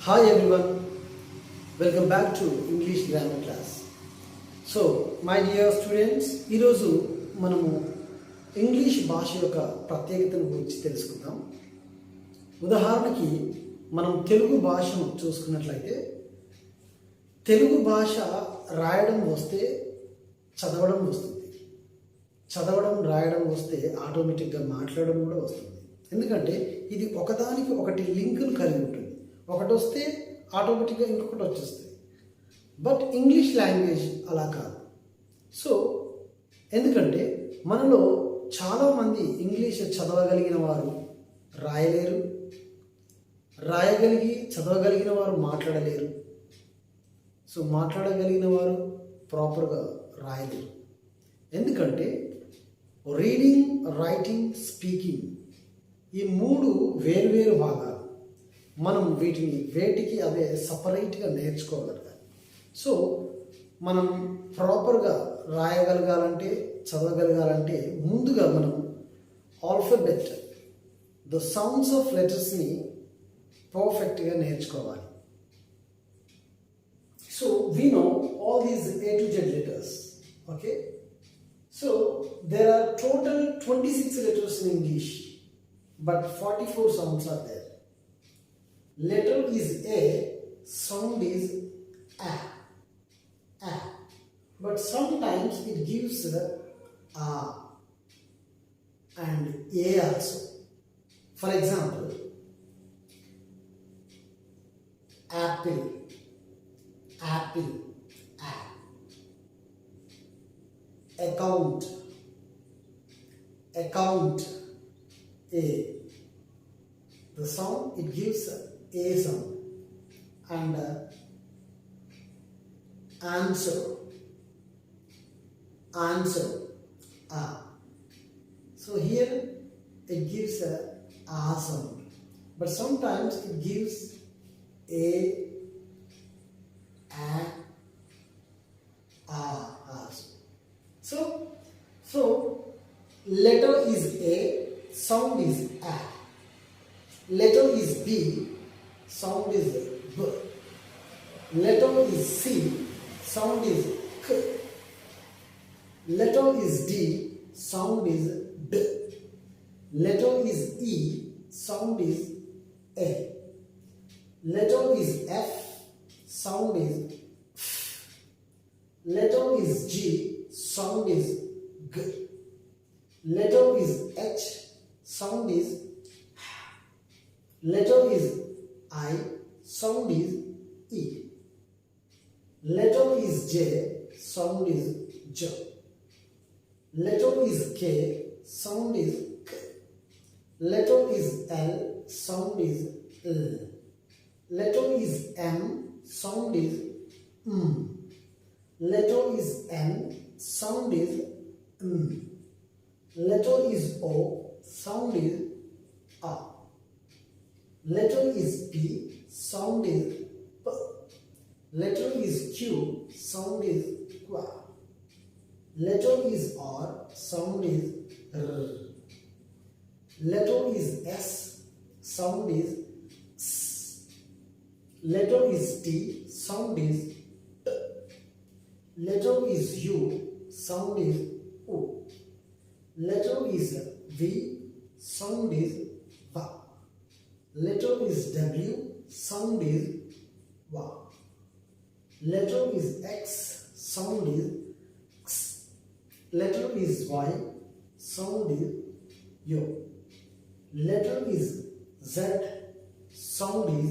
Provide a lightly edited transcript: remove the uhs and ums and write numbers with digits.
Hi everyone, welcome back to English grammar class. So, my dear students, ఈరోజు మనము English భాష యొక్క ప్రత్యేకతను గురించి తెలుసుకుందాం. ఉదాహరణకి మనం తెలుగు భాషను చూసుకున్నట్లయితే తెలుగు భాష రాయడం వస్తే చదవడం వస్తుంది, చదవడం రాయడం వస్తే ఆటోమేటిక్గా మాట్లాడడం కూడా వస్తుంది. ఎందుకంటే ఇది ఒకదానికి ఒకటి లింకులు కలిగి ఉంటుంది. ఒకటి వస్తే ఆటోమేటిక్గా ఇంకొకటి వచ్చేస్తుంది. బట్ ఇంగ్లీష్ లాంగ్వేజ్ అలా కాదు. సో ఎందుకంటే మనలో చాలామంది ఇంగ్లీష్ చదవగలిగిన వారు రాయలేరు, రాయగలిగి చదవగలిగిన వారు మాట్లాడలేరు. సో మాట్లాడగలిగిన వారు ప్రాపర్గా రాయలేరు. ఎందుకంటే రీడింగ్, రైటింగ్, స్పీకింగ్ ఈ మూడు వేరువేరు భాగాలు. మనం వేటికి అవే సపరేట్గా నేర్చుకోగలగాలి. సో మనం ప్రాపర్గా రాయగలగాలంటే, చదవగలగాలంటే ముందుగా మనం ఆల్ఫాబెట్, ద సౌండ్స్ ఆఫ్ లెటర్స్ని పర్ఫెక్ట్గా నేర్చుకోవాలి. So we know all these A to Z letters. Okay, so there are total 26 letters in English, but 44 sounds are there. Letter is A, sound is A, A. But sometimes it gives A and A also. For example, apple, apple, A. Account, account, A. The sound, it gives A sound. And answer, answer, A. So here it gives a sound, but sometimes it gives A also. So letter is A, sound is A. Letter is B, sound is B. Letter is C, sound is K. Letter is D, sound is D. Letter is E, sound is A. Letter is F, sound is F. Letter is G, sound is G. Letter is H, sound is H. Letter is I, sound is E. Letter is J, sound is J. Letter is K, sound is K. Letter is L, sound is L. Letter is M, sound is M. Letter is N, sound is N. Letter is O, sound is A. Letter is P, sound is P. Letter is Q, sound is Q. Letter is R, sound is R. Letter is S, sound is S. Letter is T, sound is T. Letter is U, sound is U. Letter is V, sound is V. Letter is W, sound is W. Letter is X, sound is X. Letter is Y, sound is Y. Letter is Z, sound is